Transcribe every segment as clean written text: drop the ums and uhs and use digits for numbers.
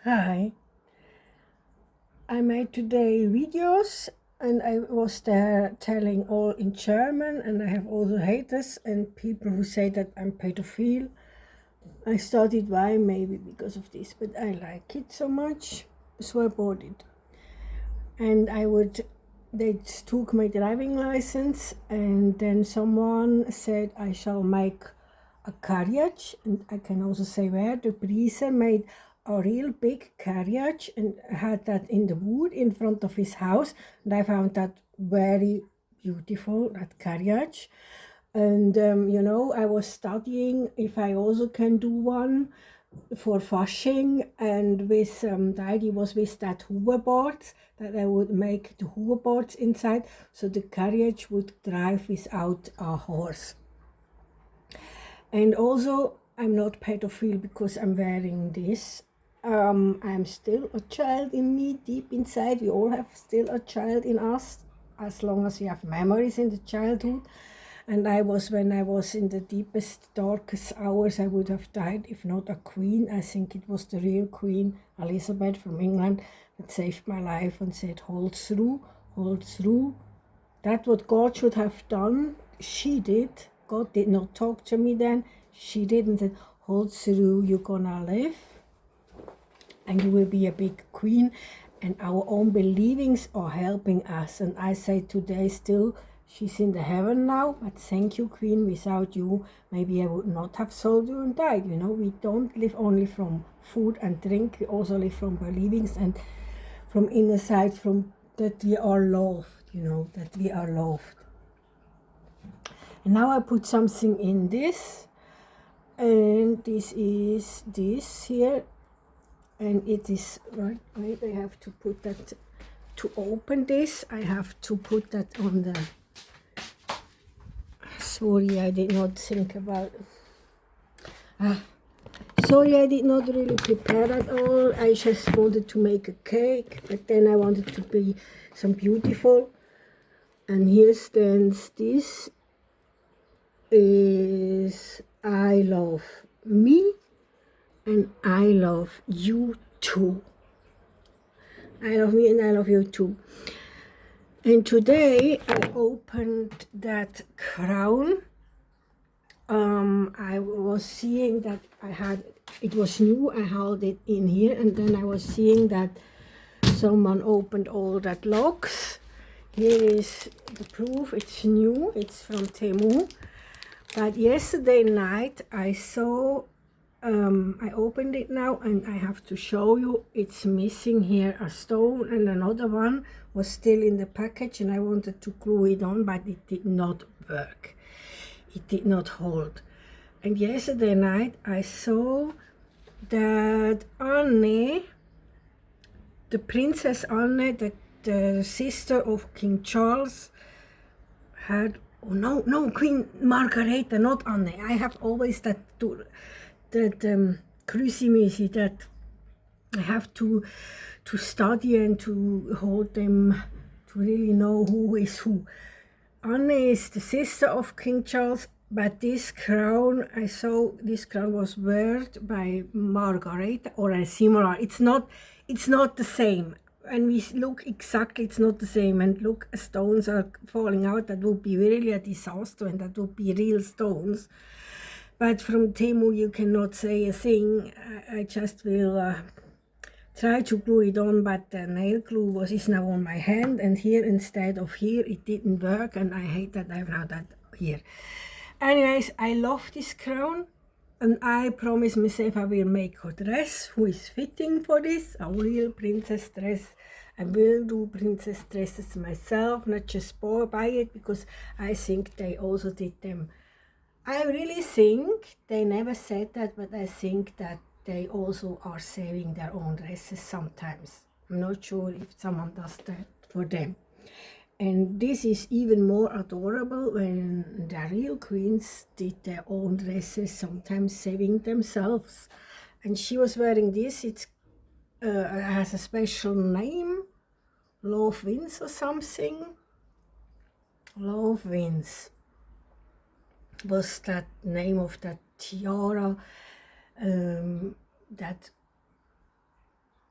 Hi, I made today videos and I was there telling all in German, and I have also haters and people who say that I'm pedophile. I studied why, maybe because of this, but I like it so much, so I bought it. And they took my driving license, and then someone said I shall make a carriage, and I can also say where the Brieser made a real big carriage and had that in the wood in front of his house, and I found that very beautiful, that carriage. And I was studying if I also can do one for fashing, and with the idea was with that hoverboard that I would make the hoverboards inside, so the carriage would drive without a horse. And also, I'm not pedophile because I'm wearing this. I'm still a child in me, deep inside. We all have still a child in us, as long as we have memories in the childhood. And when I was in the deepest, darkest hours, I would have died if not a queen. I think it was the real Queen Elizabeth from England that saved my life and said, hold through, hold through. That's what God should have done. She did. God did not talk to me then. She did and said, hold through, you're gonna live. And you will be a big queen. And our own believings are helping us. And I say today still, she's in the heaven now, but thank you, Queen. Without you, maybe I would not have sold you and died. We don't live only from food and drink. We also live from believings and from inner side, from that we are loved, that we are loved. And now I put something in this, and this is this here, and it is, right, I have to put that, to open this, I have to put that on the, sorry, I did not think about, sorry, I did not really prepare at all. I just wanted to make a cake, but then I wanted to be some beautiful. And here stands this is I love me and I love you too. I love me and I love you too. And today I opened that crown. I was seeing that it was new, I held it in here, and then I was seeing that someone opened all that locks. Here is the proof, it's new, it's from Temu. But yesterday night I saw, I opened it now and I have to show you, it's missing here a stone, and another one was still in the package, and I wanted to glue it on, but it did not work. It did not hold. And yesterday night I saw that Anne, the Princess Anne, the sister of King Charles, had, oh no, Queen Margareta, not Anne. I have always that crucimisi that I have to study and to hold them, to really know who is who. Anne is the sister of King Charles, but this crown, I saw this crown was worn by Margareta, or a similar. It's not the same. When we look exactly, it's not the same. And look, stones are falling out. That would be really a disaster, and that would be real stones. But from Temu you cannot say a thing. I just will try to glue it on, but the nail glue is now on my hand, and here instead of here it didn't work, and I hate that I have now that here. Anyways, I love this crown, and I promise myself I will make a dress who is fitting for this, a real princess dress. I will do princess dresses myself, not just buy it, because I think they also did them. I really think, they never said that, but I think that they also are saving their own dresses sometimes. I'm not sure if someone does that for them. And this is even more adorable when the real queens did their own dresses, sometimes saving themselves. And she was wearing this, it has a special name, Love Wins or something. Love Wins was that name of that tiara, that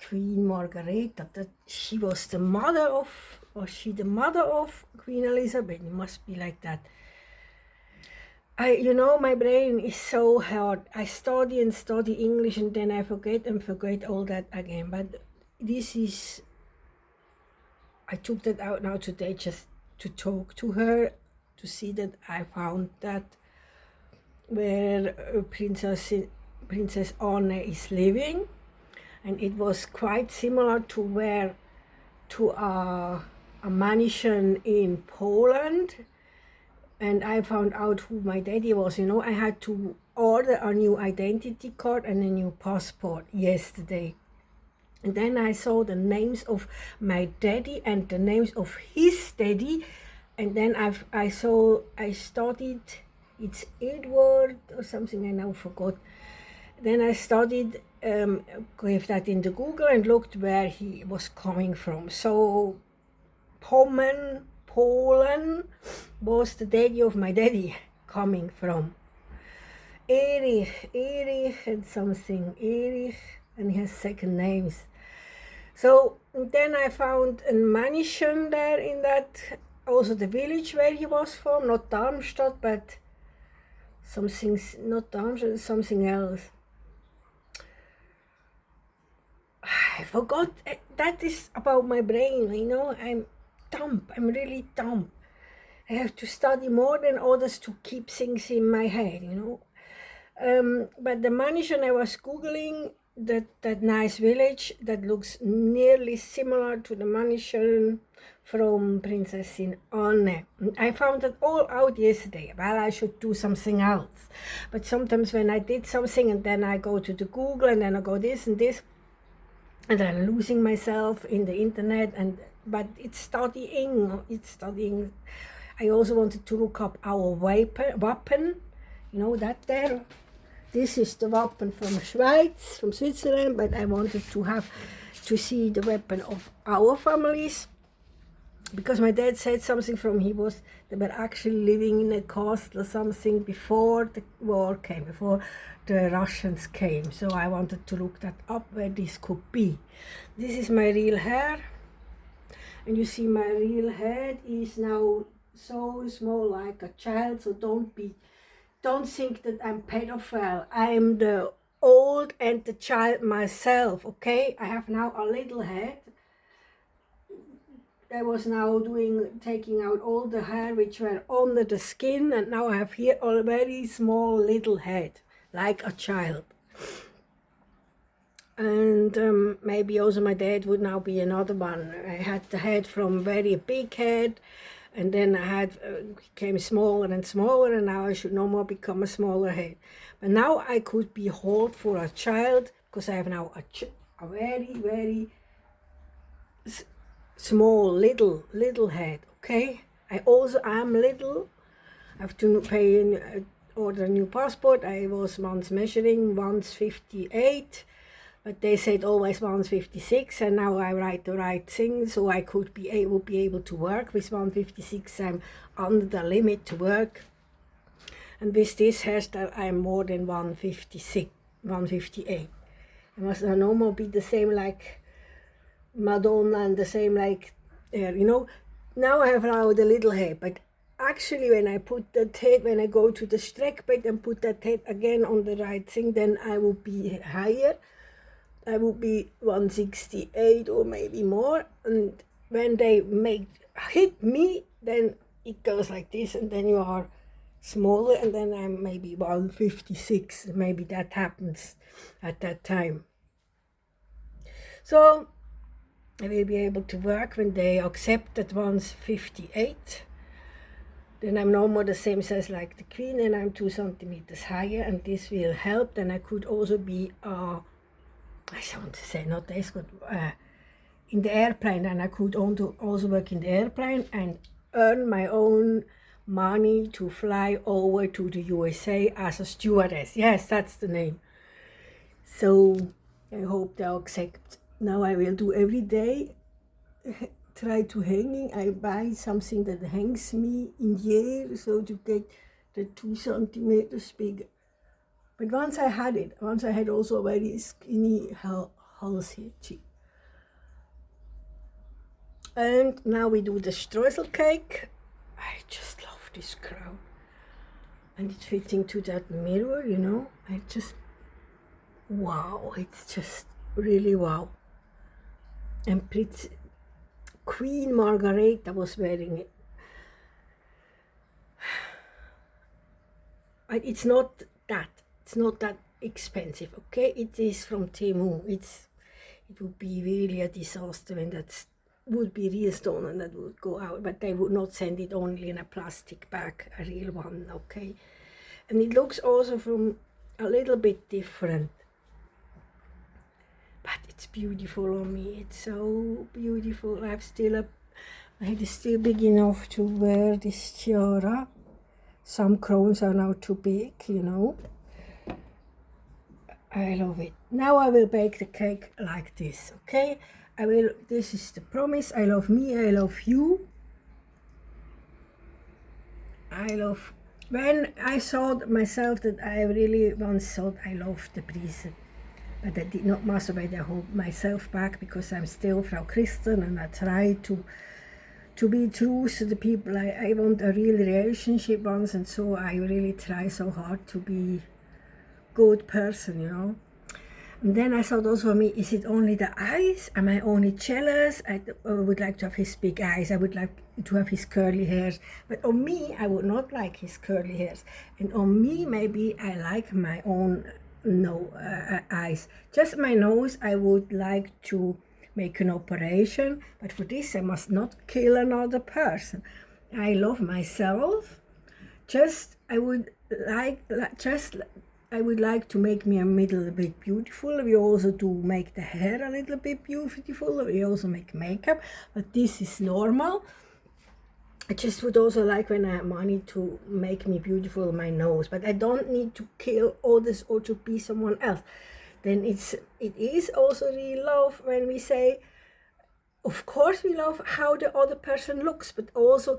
Queen Margaretha, that she was the mother of, was she the mother of Queen Elizabeth? It must be like that. My brain is so hard. I study and study English and then I forget and forget all that again. But this is, I took that out now today just to talk to her, to see that I found that where Princess Anne is living. And it was quite similar to a mansion in Poland. And I found out who my daddy was. I had to order a new identity card and a new passport yesterday. And then I saw the names of my daddy and the names of his daddy. And then I studied, it's Edward or something, I now forgot. Then I studied, gave that into Google and looked where he was coming from. So Poland was the daddy of my daddy coming from. Erich and something, and he has second names. So then I found a mansion there in that, also the village where he was from, not Darmstadt, but something, not Darmstadt, something else. I forgot. That is about my brain, I'm dumb. I'm really dumb. I have to study more than others to keep things in my head, But the mansion, I was Googling that nice village that looks nearly similar to the mansion from Princess Anne. I found that all out yesterday. Well, I should do something else. But sometimes when I did something and then I go to the Google and then I go this and this, and I'm losing myself in the internet, but it's studying. I also wanted to look up our weapon, that there. This is the weapon from Switzerland, but I wanted to see the weapon of our families, because my dad said something they were actually living in a castle or something before the war came, before the Russians came. So I wanted to look that up, where this could be. This is my real hair, and you see my real head is now so small, like a child. So don't think that I'm pedophile. I am the old and the child myself, okay? I have now a little head. I was now taking out all the hair which were under the skin, and now I have here a very small little head, like a child. And maybe also my dad would now be another one. I had the head from very big head, and then I became smaller and smaller, and now I should no more become a smaller head. But now I could be hold for a child, because I have now a very, very small, little head, okay? I also am little. I have to order a new passport. I was once measuring 158, but they said always 156, and now I write the right thing, so I would be able to work with 156. I'm under the limit to work, and with this hairstyle I'm more than 156, 158. It must no more be the same like Madonna and the same like there, Now I have now the little hair, but actually when I put that head, when I go to the streckbed and put that head again on the right thing, then I will be higher. I would be 168 or maybe more, and when they hit me, then it goes like this, and then you are smaller, and then I'm maybe 156. Maybe that happens at that time. So I will be able to work when they accept that 158. Then I'm no more the same size like the Queen, and I'm 2 centimeters higher, and this will help. Then I could also be I want to say not as good in the airplane, and I could also work in the airplane and earn my own money to fly over to the USA as a stewardess. Yes, that's the name. So I hope they'll accept. Now I will do every day, try to hanging. I buy something that hangs me in the air, so to get the 2 centimeters bigger. But once I had also a very skinny, healthy cheek. And now we do the streusel cake. I just love this crown. And it's fitting to that mirror, you know. I just, wow, it's just really wow. And pretty Queen Margareta was wearing it. It's not that expensive, okay? It is from Temu. It would be really a disaster when that would be real stone and that would go out, but they would not send it only in a plastic bag, a real one, okay? And it looks also from a little bit different, but it's beautiful on me. It's so beautiful. My head is still big enough to wear this tiara. Some crowns are now too big, you know. I love it. Now I will bake the cake like this, okay? This is the promise. I love me, I love you. When I thought myself that I really once thought I loved the prison, but I did not masturbate. I hold myself back because I'm still Frau Christen and I try to be true to the people. I want a real relationship once, and so I really try so hard to be good person, you know. And then I thought also for me, is it only the eyes? Am I only jealous? I would like to have his big eyes. I would like to have his curly hairs. But on me, I would not like his curly hairs. And on me, maybe I like my own eyes. Just my nose, I would like to make an operation. But for this, I must not kill another person. I love myself. I would like to make me a little bit beautiful. We also do make the hair a little bit beautiful. We also make makeup, but this is normal. I just would also like, when I have money, to make me beautiful my nose, but I don't need to kill others or to be someone else. Then it is also real love when we say, of course we love how the other person looks, but also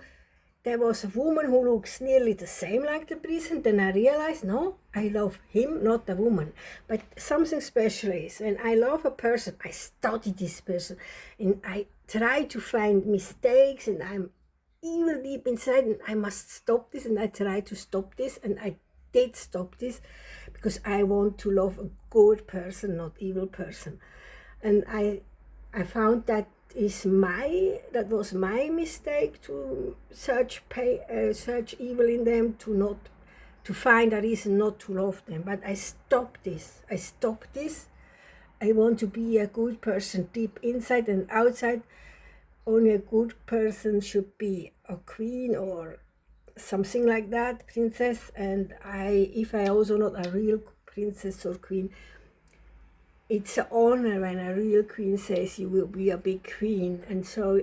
there was a woman who looks nearly the same like the priest. Then I realized, no, I love him, not the woman. But something special is, when I love a person, I study this person and I try to find mistakes, and I'm evil deep inside and I must stop this, and I try to stop this, and I did stop this because I want to love a good person, not evil person. And I found that was my mistake, to search evil in them, to find a reason not to love them. But I stopped this. I want to be a good person deep inside and outside. Only a good person should be a queen or something like that, princess. And if I also not a real princess or queen, it's an honor when a real queen says you will be a big queen, and so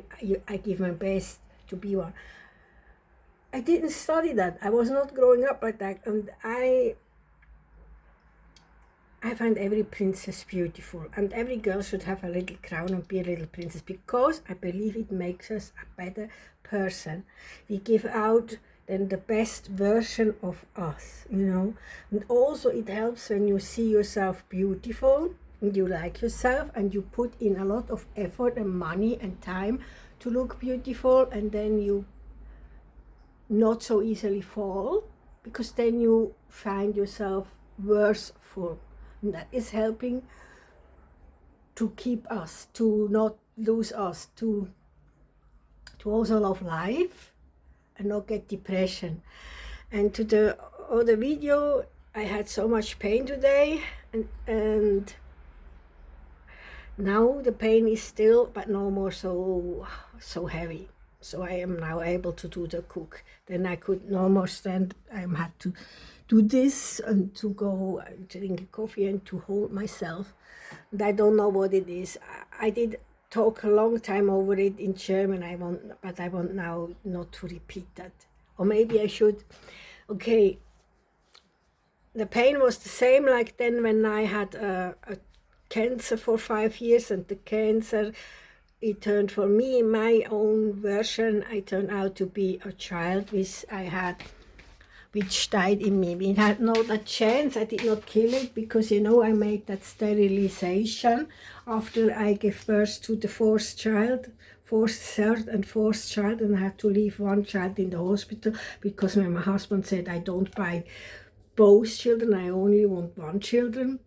I give my best to be one. I didn't study that. I was not growing up like that, and I find every princess beautiful, and every girl should have a little crown and be a little princess, because I believe it makes us a better person. We give out then the best version of us, you know. And also it helps when you see yourself beautiful, and you like yourself, and you put in a lot of effort and money and time to look beautiful, and then you not so easily fall, because then you find yourself worthful. And that is helping to keep us, to not lose us, to also love life and not get depression. And to the other video, I had so much pain today, and now the pain is still, but no more so heavy. So I am now able to do the cook. Then I could no more stand. I had to do this and to go and drink coffee and to hold myself. And I don't know what it is. I did talk a long time over it in German. But I want now not to repeat that. Or maybe I should. Okay. The pain was the same like then when I had a cancer for 5 years, and the cancer, it turned for me, in my own version, I turned out to be a child which died in me. We had not a chance. I did not kill it because, you know, I made that sterilization after I gave birth to the fourth child third and fourth child, and I had to leave one child in the hospital because my husband said I don't buy both children, I only want one children.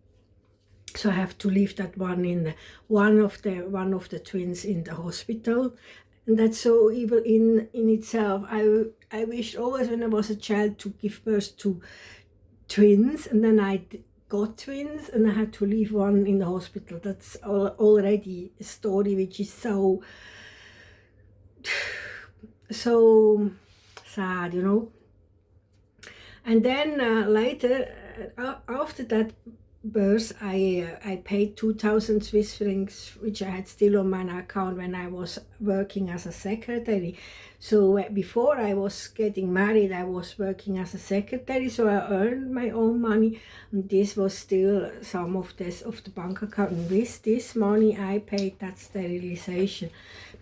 So I have to leave that one in one of the twins in the hospital, and that's so evil in itself. I wished always when I was a child to give birth to twins, and then I got twins, and I had to leave one in the hospital. That's already a story which is so sad, you know. And then later, after that birth, I paid 2,000 Swiss francs, which I had still on my account when I was working as a secretary. So before I was getting married, I was working as a secretary, so I earned my own money, and this was still some of the bank account. And with this money, I paid that sterilization,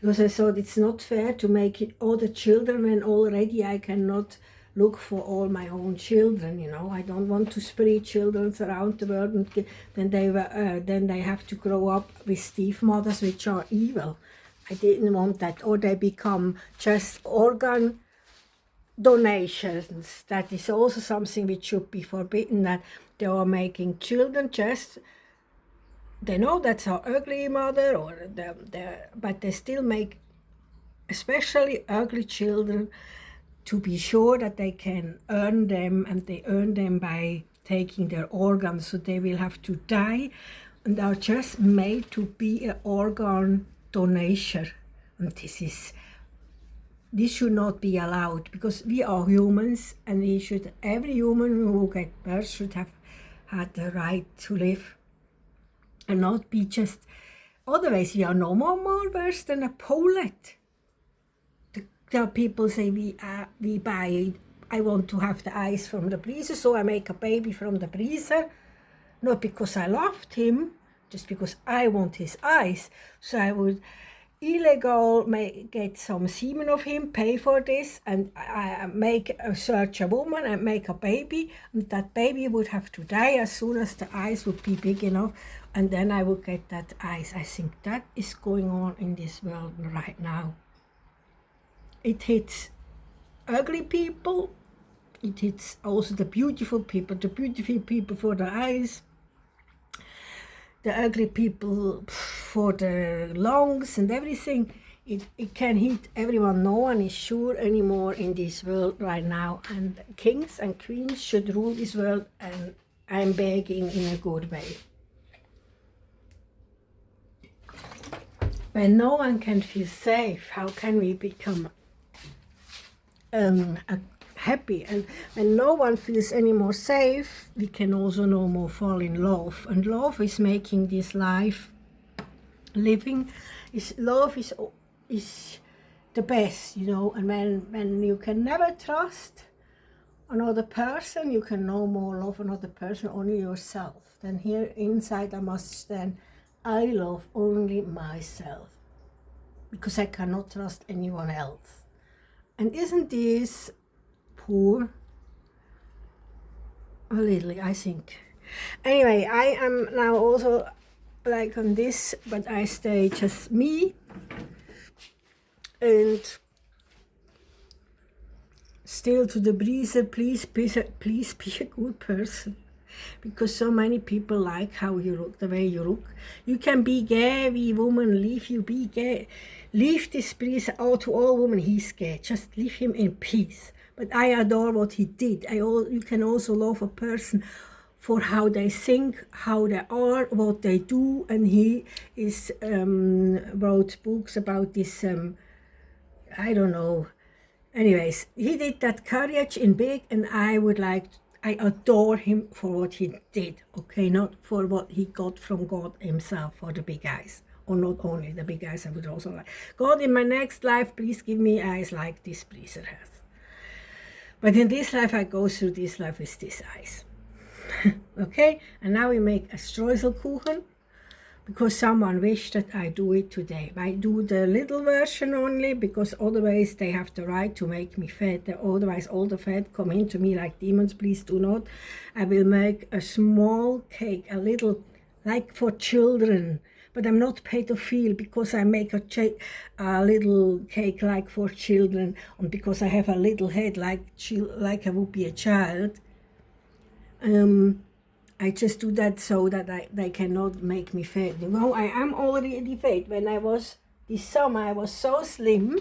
because I thought it's not fair to make it all the children when already I cannot look for all my own children, you know. I don't want to spread children around the world, and then they have to grow up with stepmothers which are evil. I didn't want that, or they become just organ donations. That is also something which should be forbidden, that they are making children just, they know that's an ugly mother, or but they still make especially ugly children to be sure that they can earn them, and they earn them by taking their organs, so they will have to die and are just made to be an organ donator. And this should not be allowed, because we are humans, and every human who gets birth should have had the right to live and not be just, otherwise we are no more worse than a Polet. There are people say we buy, I want to have the eyes from the breezer, so I make a baby from the breezer, not because I loved him, just because I want his eyes. So I would get some semen of him, pay for this, and I search a woman and make a baby, and that baby would have to die as soon as the eyes would be big enough, and then I would get that eyes. I think that is going on in this world right now. It hits ugly people, it hits also the beautiful people for the eyes, the ugly people for the lungs and everything. It can hit everyone. No one is sure anymore in this world right now, and kings and queens should rule this world, and I'm begging in a good way. When no one can feel safe, how can we become happy? And when no one feels any more safe, we can also no more fall in love. And love is making this life living. Love is the best, you know. And when you can never trust another person, you can no more love another person, only yourself. Then here inside I must stand, I love only myself, because I cannot trust anyone else. And isn't this poor? A little, I think. Anyway, I am now also like on this, but I stay just me, and still to the breezer, please be a good person, because so many people like how you look, the way you look. You can be gay, we women, be gay. Leave this breezer out to all women, he's gay. Just leave him in peace. But I adore what he did. You can also love a person for how they think, how they are, what they do. And he wrote books about this, I don't know. Anyways, he did that courage in big, and I adore him for what he did, okay? Not for what he got from God himself, for the big eyes. Or not only the big eyes, I would also like, God, in my next life, please give me eyes like this breezer has. But in this life, I go through this life with these eyes. Okay? And now we make a Streuselkuchen, because someone wished that I do it today. I do the little version only, because otherwise they have the right to make me fat. Otherwise all the fat come into me like demons. Please do not. I will make a small cake, a little, like for children. but I'm not pedophile because I make a little cake like for children, and because I have a little head like I would be a child. I just do that so that they cannot make me fat. I am already fat. When I was this summer, I was so slim,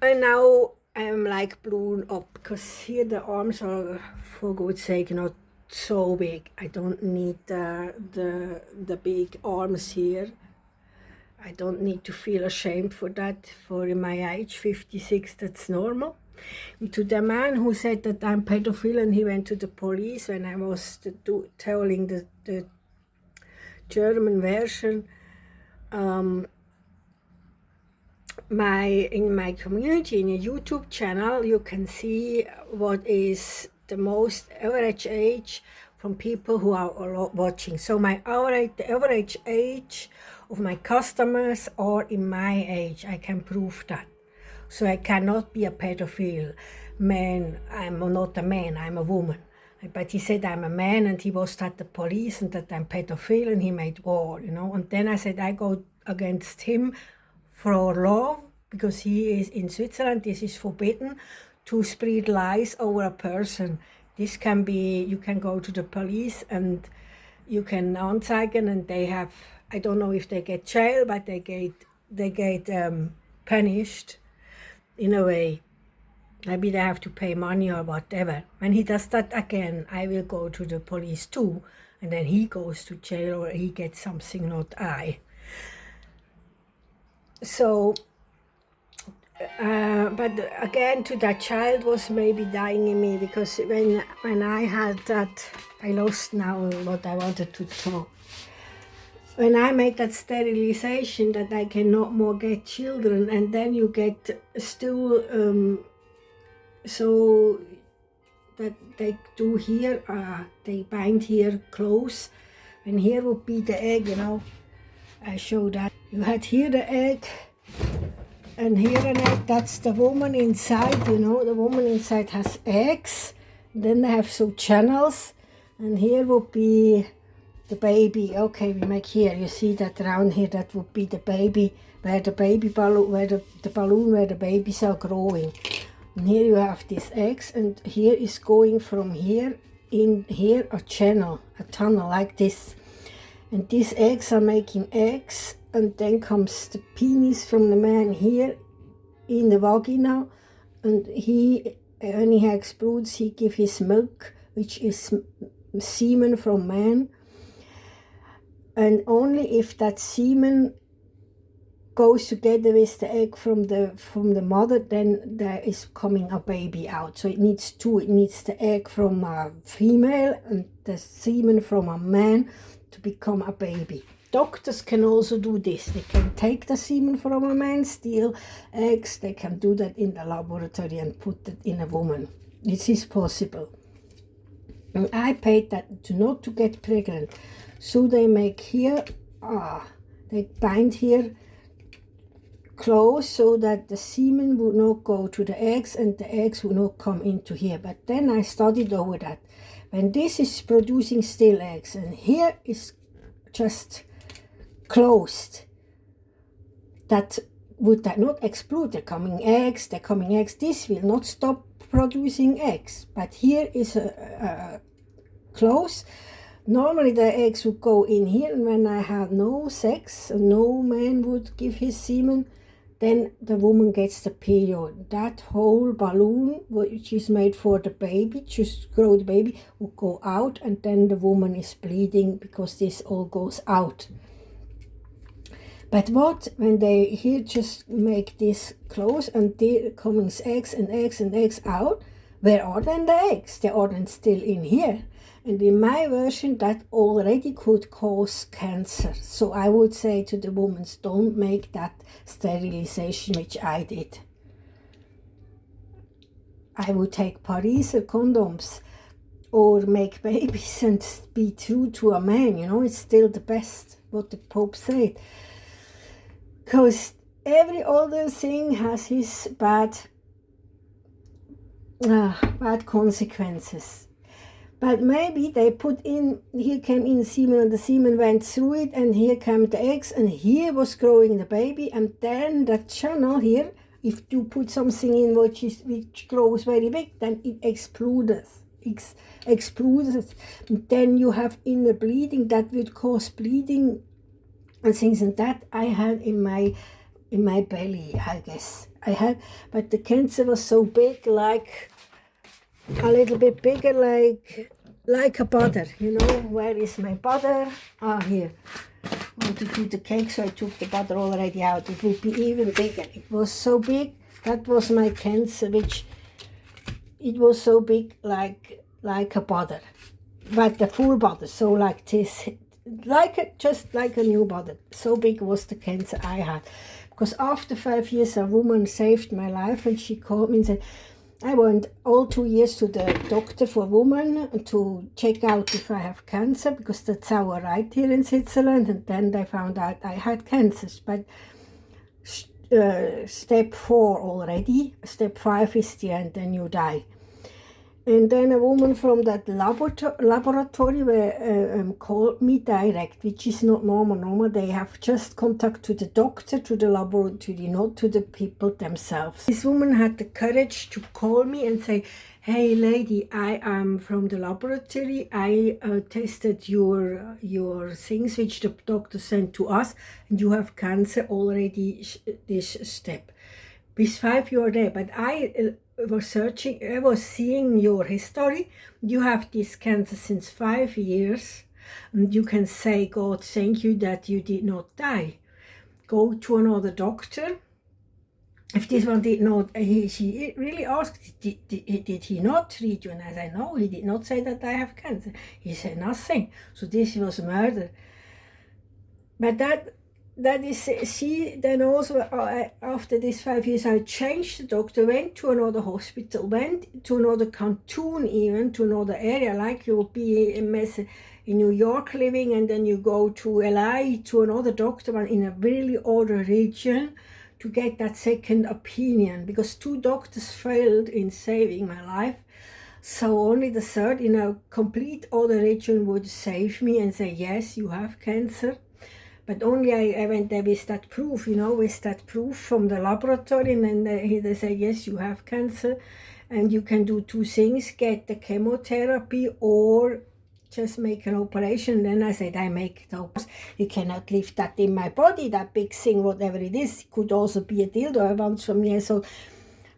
and now I'm like blown up because here the arms are, for God's sake, not so big. I don't need the big arms here. I don't need to feel ashamed for that. For in my age, 56, that's normal. And to the man who said that I'm pedophile and he went to the police when I was telling the German version, in my community, in a YouTube channel, you can see what is the most average age from people who are watching. So the average age of my customers are in my age. I can prove that. So I cannot be a pedophile man. I'm not a man, I'm a woman. But he said I'm a man, and he was at the police, and that I'm pedophile, and he made war, And then I said I go against him for law, because he is in Switzerland. This is forbidden to spread lies over a person. This can be, you can go to the police and you can anzeigen, and they have, I don't know if they get jail, but they get punished in a way. Maybe they have to pay money or whatever. When he does that again, I will go to the police too, and then he goes to jail or he gets something, not I. So, but again, to that child was maybe dying in me, because when I had that, I lost now what I wanted to talk. When I make that sterilization that I cannot more get children, and then you get still, so that they do here, they bind here close, and here would be the egg, I show that. You had here the egg, and here an egg, that's the woman inside, the woman inside has eggs, then they have some channels, and here would be the baby. Okay, we make here, you see that around here, that would be the baby, where the baby balloon, where the balloon where the babies are growing. And here you have these eggs, and here is going from here, in here a channel, a tunnel like this. And these eggs are making eggs, and then comes the penis from the man here in the vagina, and when he explodes, he gives his milk, which is semen from man. And only if that semen goes together with the egg from the mother, then there is coming a baby out. So it needs two. It needs the egg from a female and the semen from a man to become a baby. Doctors can also do this. They can take the semen from a man, steal eggs. They can do that in the laboratory and put it in a woman. This is possible. And I paid that not to get pregnant. So they make here, they bind here close so that the semen would not go to the eggs and the eggs would not come into here. But then I studied over that. When this is producing still eggs and here is just closed, would that not explode? They're coming eggs. This will not stop producing eggs. But here is a close. Normally the eggs would go in here, and when I had no sex, no man would give his semen, then the woman gets the period. That whole balloon, which is made for the baby, just grow the baby, will go out, and then the woman is bleeding because this all goes out. But what, when they here just make this close and there coming eggs and eggs and eggs out, where are then the eggs? They are then still in here. And in my version, that already could cause cancer. So I would say to the women, don't make that sterilization, which I did. I would take Pariser condoms or make babies and be true to a man. It's still the best, what the Pope said. Because every other thing has his bad consequences. But maybe they put in, here came in semen and the semen went through it, and here came the eggs, and here was growing the baby, and then the channel here, if you put something in which grows very big, then it explodes. Then you have inner bleeding that would cause bleeding and things, and that I had in my belly, I guess. I had, but the cancer was so big, like a little bit bigger, like a butter, you know. Where is my butter? Ah, here. I want to do the cake, so I took the butter already out. It would be even bigger. It was so big. That was my cancer, which it was so big, like a butter, but the full butter. So like this, just like a new butter. So big was the cancer I had. Because after 5 years, a woman saved my life, and she called me and said, I went all 2 years to the doctor for women to check out if I have cancer, because that's our right here in Switzerland, and then they found out I had cancers, but step 4 already, step 5 is the end, then you die. And then a woman from that laboratory called me direct, which is not normal. They have just contact to the doctor, to the laboratory, not to the people themselves. This woman had the courage to call me and say, hey lady, I am from the laboratory. I tested your things which the doctor sent to us, and you have cancer already this step. With 5 you are there, but I was searching, I was seeing your history. You have this cancer since 5 years, and you can say, God, thank you that you did not die. Go to another doctor. If this one did not, she really asked, did he not treat you? And I said, no, he did not say that I have cancer. He said nothing. So this was murder. But that is, she then also, after these 5 years, I changed the doctor, went to another hospital, went to another canton, even to another area, like you would be in New York living, and then you go to LA to another doctor, but in a really other region, to get that second opinion, because 2 doctors failed in saving my life. So only the third in a complete other region would save me and say, yes, you have cancer. But only I went there with that proof, you know, with that proof from the laboratory, and then they say, yes, you have cancer, and you can do 2 things, get the chemotherapy or just make an operation. And then I said, I make it up. You cannot leave that in my body, that big thing, whatever it is. It could also be a dildo. I once from years, so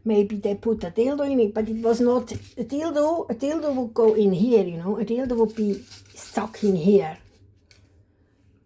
maybe they put a dildo in it, but it was not a dildo. A dildo would go in here, you know, a dildo would be stuck in here.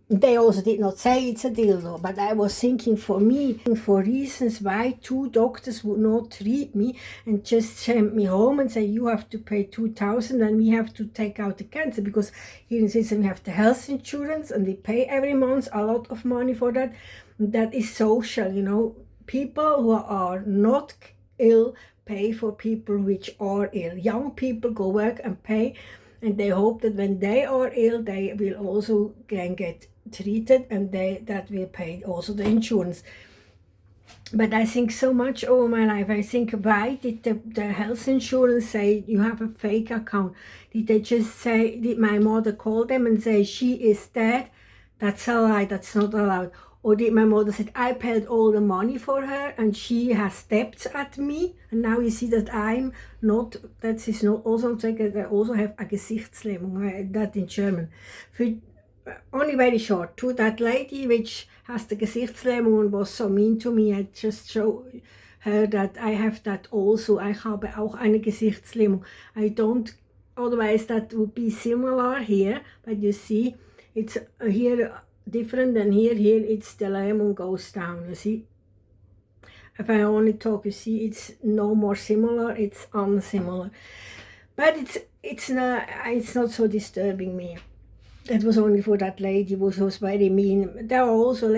They also did not say it's a dildo, but I was thinking, for me, for reasons why 2 doctors would not treat me and just send me home and say, you have to pay 2,000 and we have to take out the cancer, because here in Switzerland we have the health insurance and we pay every month a lot of money for that. That is social, you know. People who are not ill pay for people which are ill. Young people go work and pay, and they hope that when they are ill, they will also can get treated, and that will pay also the insurance. But I think so much over my life, I think, why did the health insurance say you have a fake account? Did they just say, did my mother call them and say she is dead? That's a lie, that's not allowed. Or did my mother say, I paid all the money for her and she has debts at me, and now you see that I'm not, that is not also, I also have a Gesichtslähmung, that in German. Only very short, to that lady which has the Gesichtslähmung and was so mean to me, I just show her that I have that also. I habe auch eine Gesichtslähmung. I don't, otherwise that would be similar here, but you see, it's here different than here. Here it's the lähmung goes down, you see. If I only talk, you see, it's no more similar, it's unsimilar. But it's not so disturbing me. That was only for that lady who was very mean. There are also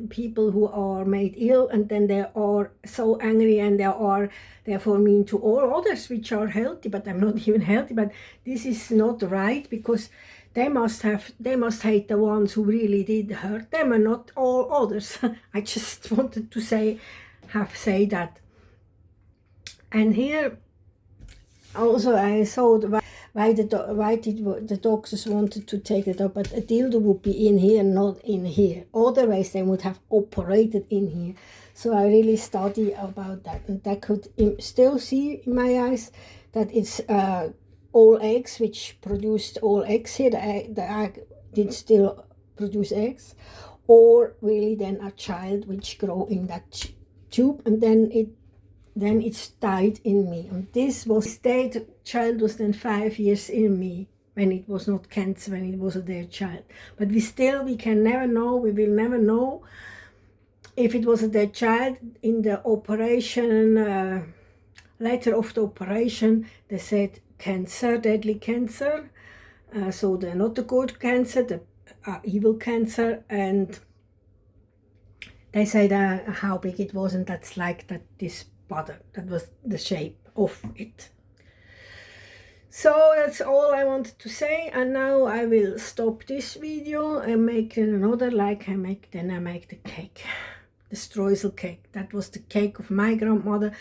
people who are made ill, and then they are so angry, and they are therefore mean to all others which are healthy, but I'm not even healthy. But this is not right, because they must hate the ones who really did hurt them and not all others. I just wanted to say that. And here also I saw why the doctors wanted to take it up, but a dildo would be in here, not in here. Otherwise, they would have operated in here. So I really study about that, and I could still see in my eyes that it's all eggs, which produced all eggs here. The egg did still produce eggs, or really then a child which grow in that tube, and then it died in me. And this child was then 5 years in me, when it was not cancer, when it was a dead child. But we can never know, we will never know if it was a dead child. In the operation, letter of the operation, they said cancer, deadly cancer. So they're not the good cancer, the evil cancer. And they said how big it was, and that's like this butter. That was the shape of it. So that's all I wanted to say, and now I will stop this video and make another, like I make the cake, the streusel cake. That was the cake of my grandmother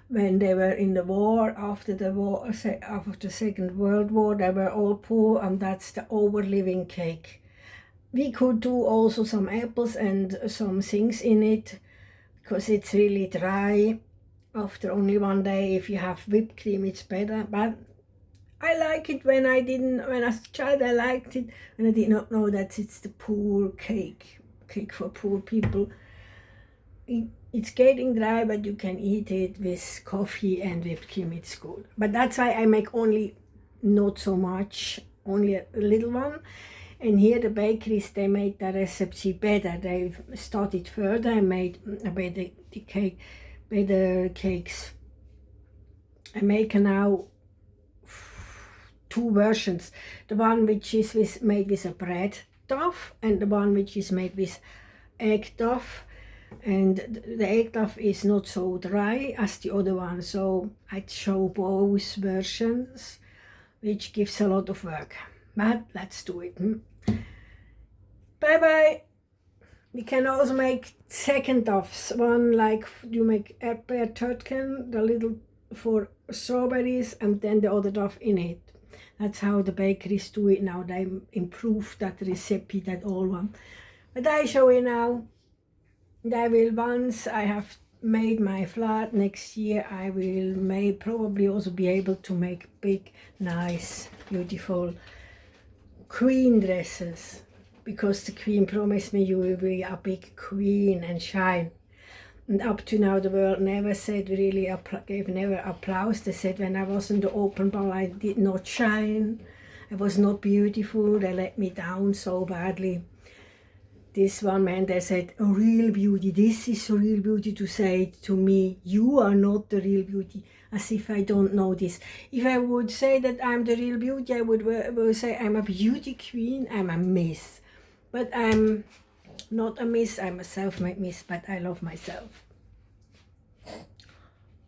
when they were in the war, after the Second World War. They were all poor, and that's the overliving cake. We could do also some apples and some things in it, because it's really dry after only one day. If you have whipped cream, it's better. But I like it when I was a child, I liked it, and I did not know that it's the poor cake for poor people. It's getting dry, but you can eat it with coffee and whipped cream, it's good. But that's why I make only not so much, only a little one. And here the bakeries, they made the recipe better. They studied further and made better cakes. I make now 2 versions. The one which is made with a bread dough, and the one which is made with egg dough. And the egg dough is not so dry as the other one. So I show both versions, which gives a lot of work. But let's do it. Bye bye. We can also make second doughs. One like you make erdbeer Törtchen, the little for strawberries, and then the other dough in it. That's how the bakeries do it now. They improve that recipe, that old one. But I show you now. Once I have made my flat next year, I will probably also be able to make big, nice, beautiful queen dresses, because the queen promised me you will be a big queen and shine. And up to now the world never said really, gave never applause. They said when I was in the open ball I did not shine, I was not beautiful, they let me down so badly. This one man, they said, a real beauty, this is a real beauty, to say to me, you are not the real beauty, as if I don't know this. If I would say that I'm the real beauty, I would say I'm a beauty queen, I'm a miss. But I'm not a miss, I'm a self-made miss, but I love myself.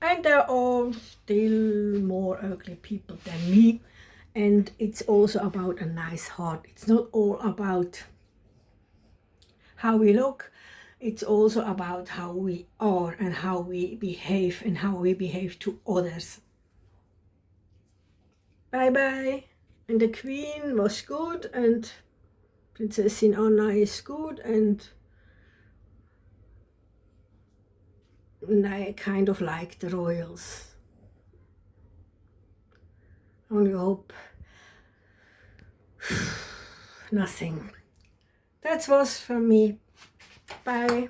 And there are still more ugly people than me, and it's also about a nice heart. It's not all about how we look, it's also about how we are and how we behave and how we behave to others. Bye bye. And the queen was good, and Prinzessin Anna is good, and I kind of like the royals. Only hope nothing. That was from me. Bye.